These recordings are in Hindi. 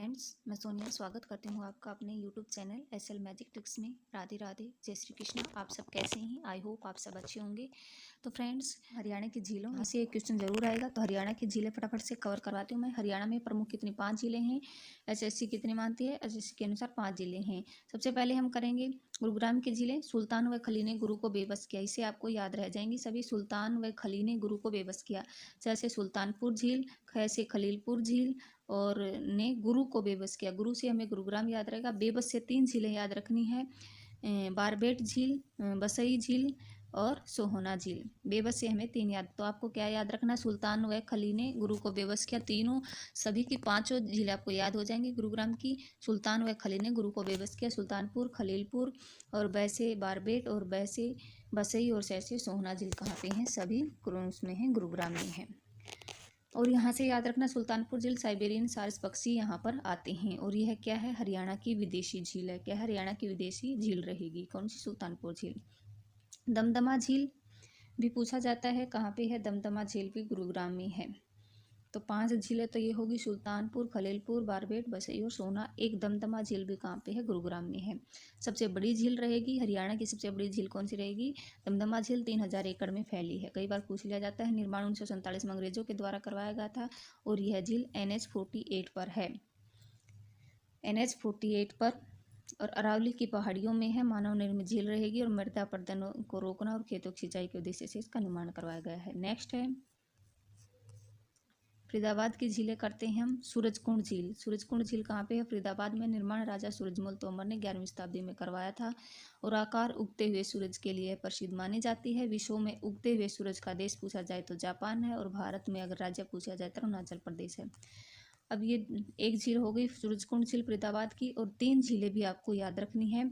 फ्रेंड्स, मैं सोनिया स्वागत करती हूँ आपका अपने YouTube channel SL magic tricks में। राधे राधे, जय श्री कृष्ण। आप सब कैसे हैं? आई होप आप सब अच्छे होंगे। तो फ्रेंड्स, हरियाणा की झीलों, यहाँ से एक क्वेश्चन जरूर आएगा, तो हरियाणा की झीलें फटाफट से कवर करवाती हूँ मैं। हरियाणा में प्रमुख कितनी 5 जिले हैं? एसएससी कितनी मानती है? एसएससी के अनुसार 5 जिले हैं। सबसे पहले हम करेंगे गुरुग्राम की झीलें। सुल्तान व खली ने गुरु को बेबस किया, इसे आपको याद रह जाएंगी सभी। सुल्तान व खली ने गुरु को बेबस किया, जैसे सुल्तानपुर झील, ख से खलीलपुर झील और ने गुरु को बेबस किया। गुरु से हमें गुरुग्राम याद रहेगा। बेबस से 3 झीलें याद रखनी है, बारबेट झील, बसई झील और सोहना झील। बेबस से हमें 3 याद, तो आपको क्या याद रखना है? सुल्तान व खली ने गुरु को बेबस किया। तीनों सभी की 5 झीलें आपको याद हो जाएंगी गुरुग्राम की। सुल्तान व खली ने गुरु को बेबस किया, सुल्तानपुर, खलीलपुर और बैसे बारबेट और बैसे बसई और सैसे सोहना झील कहाँ पे हैं? सभी उसमें हैं, गुरुग्राम में हैं। और यहाँ से याद रखना, सुल्तानपुर झील साइबेरियन सारस पक्षी यहाँ पर आते हैं। और यह क्या है? हरियाणा की विदेशी झील है। क्या है? हरियाणा की विदेशी झील रहेगी। कौन सी? सुल्तानपुर झील। दमदमा झील भी पूछा जाता है, कहाँ पे है? दमदमा झील भी गुरुग्राम में है। तो 5 झीलें तो ये होगी, सुल्तानपुर, खलीलपुर, बारबेट, बसई और सोना। एक दमदमा झील भी कहाँ पे है? गुरुग्राम में है। सबसे बड़ी झील रहेगी हरियाणा की, सबसे बड़ी झील कौन सी रहेगी? दमदमा झील 3000 एकड़ में फैली है। कई बार पूछ लिया जाता है। निर्माण 1947 में अंग्रेजों के द्वारा करवाया गया था और यह झील NH 48 पर है। NH 48 पर और अरावली की पहाड़ियों में है। मानव निर्मित झील रहेगी और मृदा अपरदन को रोकना और खेतों की सिंचाई के उद्देश्य से इसका निर्माण करवाया गया है। नेक्स्ट है फरीदाबाद की झीलें करते हैं हम। सूरजकुंड झील। सूरजकुंड झील कहाँ पे है? फरीदाबाद में। निर्माण राजा सूरजमल तोमर ने 11वीं शताब्दी में करवाया था और आकार उगते हुए सूरज के लिए प्रसिद्ध मानी जाती है। विश्व में उगते हुए सूरज का देश पूछा जाए तो जापान है और भारत में अगर राज्य पूछा जाए तो अरुणाचल प्रदेश है। अब ये एक झील हो गई सूरजकुंड झील फरीदाबाद की, और 3 झीलें भी आपको याद रखनी है।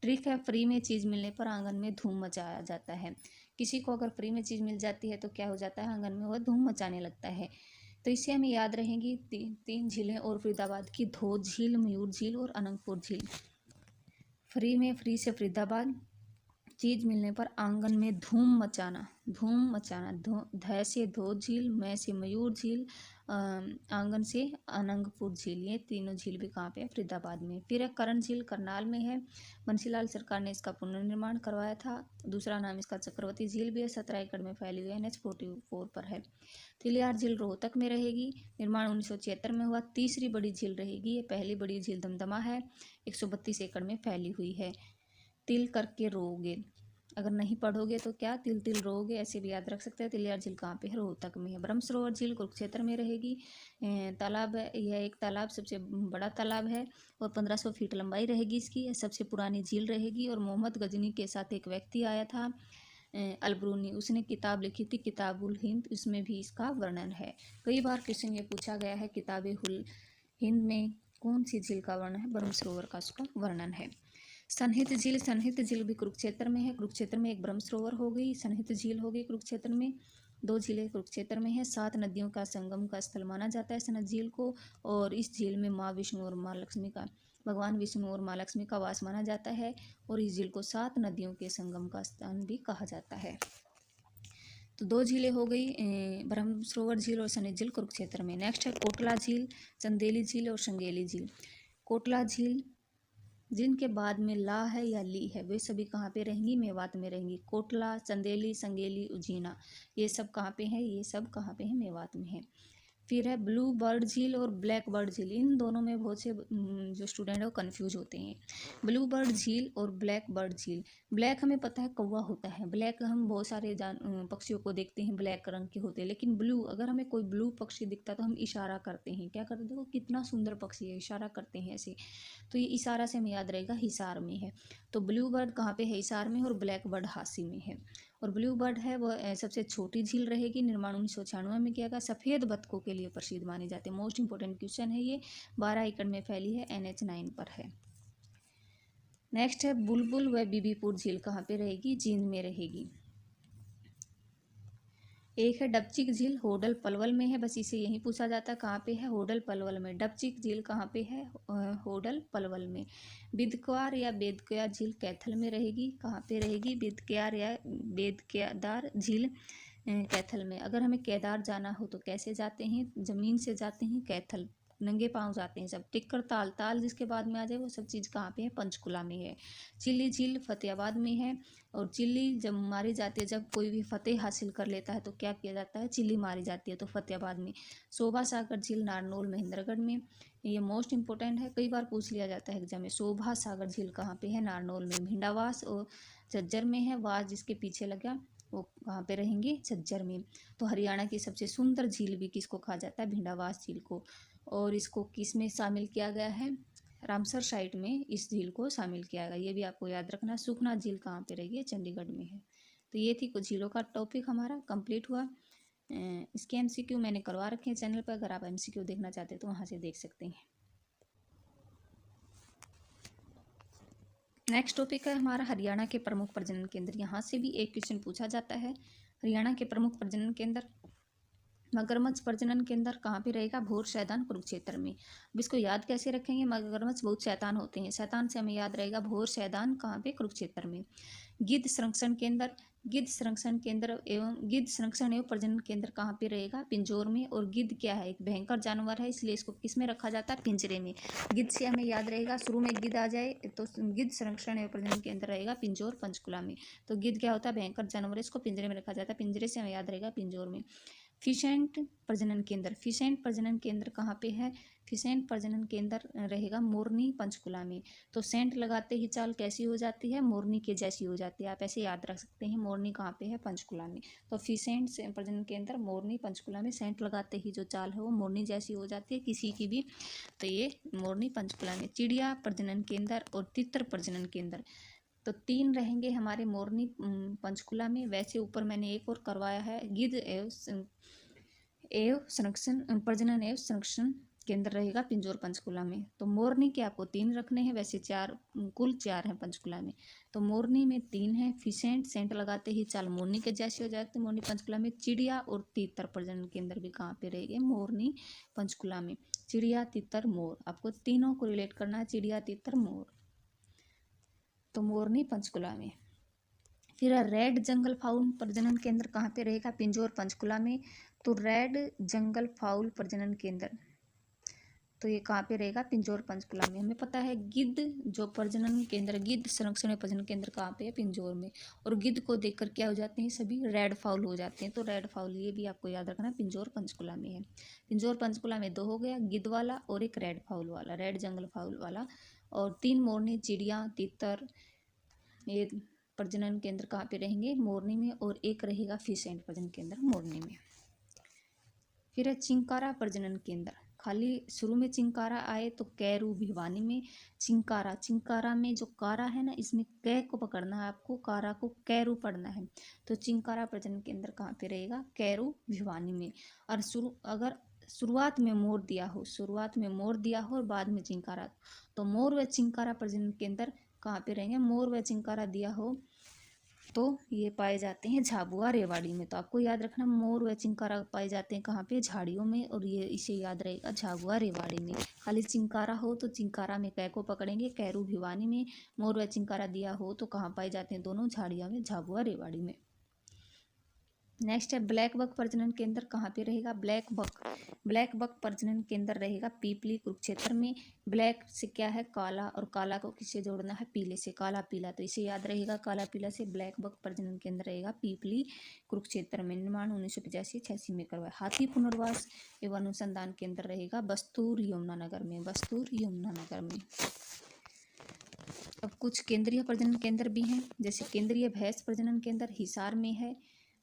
ट्रिक है, फ्री में चीज़ मिलने पर आंगन में धूम मचाया जाता है। किसी को अगर फ्री में चीज़ मिल जाती है तो क्या हो जाता है? आंगन में वह धूम मचाने लगता है। तो इससे हमें याद रहेंगी 3 झीलें और फरीदाबाद की: धोद झील, मयूर झील और अनंगपुर झील। फ्री में, फ्री से फरीदाबाद, चीज मिलने पर आंगन में धूम मचाना, धूम मचाना। ध से धोद झील, मैं से मयूर झील, आंगन से अनंगपुर झील। ये तीनों झील भी कहाँ पे है? फरीदाबाद में। फिर है करण झील, करनाल में है। बंसीलाल सरकार ने इसका पुनर्निर्माण करवाया था। दूसरा नाम इसका चक्रवर्ती झील भी है। 17 एकड़ में फैली हुई है, NH 44 पर है। तिलियार झील रोहतक में रहेगी। निर्माण 1976 में हुआ। तीसरी बड़ी झील रहेगी, ये पहली बड़ी झील दमदमा है, 132 एकड़ में फैली हुई है। तिल करके रोओगे, अगर नहीं पढ़ोगे तो क्या? तिल तिल रोओगे, ऐसे भी याद रख सकते हैं। तिलियार झील कहाँ पे है? रोहतक में है। ब्रह्म सरोवर झील कुरुक्षेत्र में रहेगी। तालाब है, यह एक तालाब सबसे बड़ा तालाब है और 1500 फीट लंबाई रहेगी इसकी। यह सबसे पुरानी झील रहेगी और मोहम्मद गजनी के साथ एक व्यक्ति आया था, अलबरूनी, उसने किताब लिखी थी किताबुल हिंद, उसमें भी इसका वर्णन है। कई बार क्वेश्चन ये पूछा गया है, किताबे हुल हिंद में कौन सी झील का वर्णन है? ब्रह्म सरोवर का उसका वर्णन है। सनहित झील, सनहित झील भी कुरुक्षेत्र में है। कुरुक्षेत्र में एक ब्रह्म सरोवर हो गई, सनहित झील हो गई कुरुक्षेत्र में। 2 झीलें कुरुक्षेत्र में है। 7 नदियों का संगम का स्थल माना जाता है सनहित झील को, और इस झील में माँ विष्णु और माँ लक्ष्मी का, भगवान विष्णु और माँ लक्ष्मी का वास माना जाता है। और इस झील को 7 नदियों के संगम का स्थान भी कहा जाता है। तो 2 झीलें हो गई, ब्रह्म सरोवर झील और सनहित झील कुरुक्षेत्र में। नेक्स्ट है कोटला झील, चंदेली झील और संगेली झील। कोटला झील जिनके बाद में ला है या ली है, वे सभी कहाँ पे रहेंगी? मेवात में रहेंगी। कोटला, चंदेली, संगेली, उजीना, ये सब कहाँ पे है? ये सब कहाँ पे है? मेवात में है। फिर है ब्लू बर्ड झील और ब्लैक बर्ड झील। इन दोनों में बहुत से जो स्टूडेंट है वो कन्फ्यूज होते हैं। ब्लू बर्ड झील और ब्लैक बर्ड झील। ब्लैक हमें पता है कौवा होता है, ब्लैक हम बहुत सारे पक्षियों को देखते हैं ब्लैक रंग के होते हैं। लेकिन ब्लू, अगर हमें कोई ब्लू पक्षी दिखता है तो हम इशारा करते हैं, क्या करते हैं? देखो कितना सुंदर पक्षी है, इशारा करते हैं ऐसे। तो ये इशारा से हमें याद रहेगा हिसार में है। तो ब्लू बर्ड कहाँ पे है? हिसार में। और ब्लैक बर्ड हासी में है। और ब्लू बर्ड है वह सबसे छोटी झील रहेगी। निर्माण 1996 में किया गया। सफ़ेद बतखों के लिए प्रसिद्ध मानी जाती है। मोस्ट इंपॉर्टेंट क्वेश्चन है ये। 12 एकड़ में फैली है, NH 9 पर है। नेक्स्ट है बुलबुल व बीबीपुर झील कहाँ पे रहेगी? जींद में रहेगी। एक है डबचिक झील, होडल पलवल में है। बस इसे यही पूछा जाता है, कहाँ पे है? होडल पलवल में। डबचिक झील कहाँ पे है? होडल पलवल में। बिदक्वार या बेदक्यार झील कैथल में रहेगी। कहाँ पे रहेगी? बिदक्यार या बेदक्यादार झील कैथल में। अगर हमें केदार जाना हो तो कैसे जाते हैं? ज़मीन से जाते हैं कैथल नंगे पाँव जाते हैं सब। टिक्कर ताल, ताल जिसके बाद में आ जाए वो सब चीज़ कहाँ पे है, पंचकुला में है। चिल्ली झील फतेहाबाद में है। और चिल्ली जब मारी जाती है, जब कोई भी फतेह हासिल कर लेता है तो क्या किया जाता है, चिल्ली मारी जाती है, तो फतेहाबाद में। शोभा सागर झील नारनौल महेंद्रगढ़ में। ये मोस्ट इंपॉर्टेंट है, कई बार पूछ लिया जाता है एग्जाम में। शोभा सागर झील कहाँ पे है, नारनौल में। भिंडावास और झज्जर में है। वास जिसके पीछे लगा वो कहाँ पे रहेंगे, झज्जर में। तो हरियाणा की सबसे सुंदर झील भी किसको कहा जाता है, भिंडावास झील को। और इसको किस में शामिल किया गया है, रामसर साइट में इस झील को शामिल किया गया। ये भी आपको याद रखना। सुखना झील कहाँ पे रहेगी, चंडीगढ़ में है। तो ये थी कुछ झीलों का टॉपिक हमारा कंप्लीट हुआ। इसके एमसीक्यू मैंने करवा रखे हैं चैनल पर, अगर आप एमसीक्यू देखना चाहते हैं तो वहाँ से देख सकते हैं। नेक्स्ट टॉपिक है हमारा हरियाणा के प्रमुख प्रजनन केंद्र। यहाँ से भी एक क्वेश्चन पूछा जाता है। हरियाणा के प्रमुख प्रजनन केंद्र, मगरमच्छ प्रजनन केंद्र कहाँ पे रहेगा, भोर शैतान कुरुक्षेत्र में। अब इसको याद कैसे रखेंगे, मगरमच्छ बहुत शैतान होते हैं, शैतान से हमें याद रहेगा भोर शैतान कहाँ पे, कुरुक्षेत्र में। गिद्ध संरक्षण केंद्र, गिद्ध संरक्षण केंद्र एवं गिद्ध संरक्षण एवं प्रजनन केंद्र कहाँ पे रहेगा, पिंजौर में। और गिद्ध क्या है, एक भयंकर जानवर है, इसलिए इसको किस में रखा जाता है, पिंजरे में। गिद्ध से हमें याद रहेगा, शुरू में गिद्ध आ जाए तो गिद्ध संरक्षण एवं प्रजनन केंद्र रहेगा पिंजौर पंचकुला में। तो गिद्ध क्या होता है, भयंकर जानवर, इसको पिंजरे में रखा जाता है, पिंजरे से हमें याद रहेगा पिंजौर में। फिशेंट प्रजनन केंद्र, फिशेंट प्रजनन केंद्र कहाँ पे है, फिशेंट प्रजनन केंद्र रहेगा मोरनी पंचकुला में। तो सेंट लगाते ही चाल कैसी हो जाती है, मोरनी के जैसी हो जाती है, आप ऐसे याद रख सकते हैं। मोरनी कहाँ पे है, पंचकुला में। तो फिशेंट प्रजनन केंद्र मोरनी पंचकुला में। सेंट लगाते ही जो चाल है वो मोरनी जैसी हो जाती है किसी की भी, तो ये मोरनी पंचकुला में। चिड़िया प्रजनन केंद्र और तितर प्रजनन केंद्र, तो 3 रहेंगे हमारे मोरनी पंचकुला में। वैसे ऊपर मैंने एक और करवाया है, गिद्ध एवं संरक्षण प्रजनन एवं संरक्षण केंद्र रहेगा पिंजौर पंचकुला में। तो मोरनी के आपको 3 रखने हैं, वैसे 4 कुल 4 हैं पंचकुला में। तो मोरनी में 3 है। फिशेंट, सेंट लगाते ही चाल मोरनी के जैसे हो जाते हैं मोरनी पंचकुला में। चिड़िया और तीतर प्रजनन केंद्र भी कहाँ पे रहेंगे, मोरनी पंचकुला में। चिड़िया, तीतर, मोर, आपको तीनों को रिलेट करना है, चिड़िया, तीतर, मोर। तो मोरनी पंचकुला में। फिर रेड जंगल फाउल प्रजनन केंद्र कहाँ पे रहेगा, पिंजौर पंचकुला में। तो रेड जंगल फाउल प्रजनन केंद्र, तो ये कहाँ पे रहेगा, पिंजौर पंचकुला में। हमें पता है गिद्ध जो प्रजनन केंद्र, गिद्ध संरक्षण प्रजनन केंद्र कहाँ पे है, पिंजौर में। और गिद्ध को देखकर क्या हो जाते हैं, सभी रेड फाउल हो जाते हैं। तो रेड फाउल ये भी आपको याद रखना, पिंजौर पंचकुला में है। पिंजौर पंचकुला में 2 हो गया, गिद्ध वाला और एक रेड फाउल वाला, रेड जंगल फाउल वाला। और 3 मोरनी, चिड़िया, तीतर, ये प्रजनन केंद्र कहाँ पे रहेंगे, मोरनी में। और एक रहेगा फिशेंट प्रजनन केंद्र मोरनी में। फिर है चिंकारा प्रजनन केंद्र, खाली शुरू में चिंकारा आए तो कैरू भिवानी में। चिंकारा, चिंकारा में जो कारा है ना, इसमें कै को पकड़ना है आपको, कारा को कैरू पढ़ना है। तो चिंकारा प्रजनन केंद्र कहाँ पे रहेगा, कैरू भिवानी में। और अगर शुरुआत में मोर दिया हो, शुरुआत में मोर दिया हो और बाद में चिंकारा, तो मोर व चिंकारा प्रजनन केंद्र कहाँ पे रहेंगे, मोर व चिंकारा दिया हो तो ये पाए जाते हैं झाबुआ रेवाड़ी में। तो आपको याद रखना, मोर व चिंकारा पाए जाते हैं कहाँ पे, झाड़ियों में। और ये इसे याद रहेगा, झाबुआ रेवाड़ी में। खाली चिंकारा हो तो चिंकारा में कै को पकड़ेंगे, कैरू भिवानी में। मोर व चिंकारा दिया हो तो कहाँ पाए जाते हैं, दोनों झाड़ियों में, झाबुआ रेवाड़ी में। नेक्स्ट है ब्लैक बक प्रजनन केंद्र कहाँ पे रहेगा, ब्लैक बक, ब्लैक बक प्रजनन केंद्र रहेगा पीपली कुरुक्षेत्र में। ब्लैक से क्या है, काला, और काला को किससे जोड़ना है, पीले से, काला पीला, तो इसे याद रहेगा, काला पीला से। ब्लैक बक प्रजनन केंद्र रहेगा पीपली कुरुक्षेत्र में। निर्माण 1985-86 में करवाया। हाथी पुनर्वास एवं अनुसंधान केंद्र रहेगा बस्तूर यमुनानगर में, बस्तूर यमुनानगर में। अब कुछ केंद्रीय प्रजनन केंद्र भी हैं, जैसे केंद्रीय भैंस प्रजनन केंद्र हिसार में है।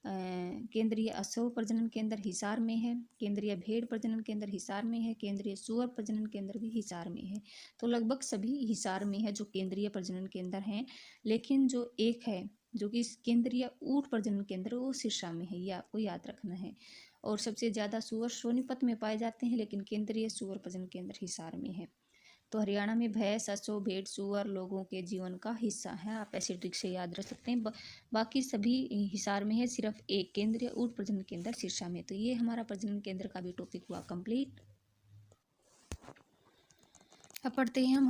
केंद्रीय अश्व प्रजनन केंद्र हिसार में है। केंद्रीय भेड़ प्रजनन केंद्र हिसार में है। केंद्रीय सूअर प्रजनन केंद्र भी हिसार में है। तो लगभग सभी हिसार में है जो केंद्रीय प्रजनन केंद्र हैं। लेकिन जो एक है जो कि केंद्रीय ऊंट प्रजनन केंद्र, वो सिरसा में है, ये आपको याद रखना है। और सबसे ज़्यादा सूअर सोनीपत में पाए जाते हैं, लेकिन केंद्रीय सूअर प्रजनन केंद्र हिसार में है। तो हरियाणा में भैंस, अश्व, भेड़, सूअर लोगों के जीवन का हिस्सा है, आप ऐसे ट्रिक से याद रख सकते हैं। बाकी सभी हिसार में है, सिर्फ एक केंद्रीय ऊंट प्रजनन केंद्र सिरसा में। तो ये हमारा प्रजनन केंद्र का भी टॉपिक हुआ कंप्लीट। अब पढ़ते हैं हम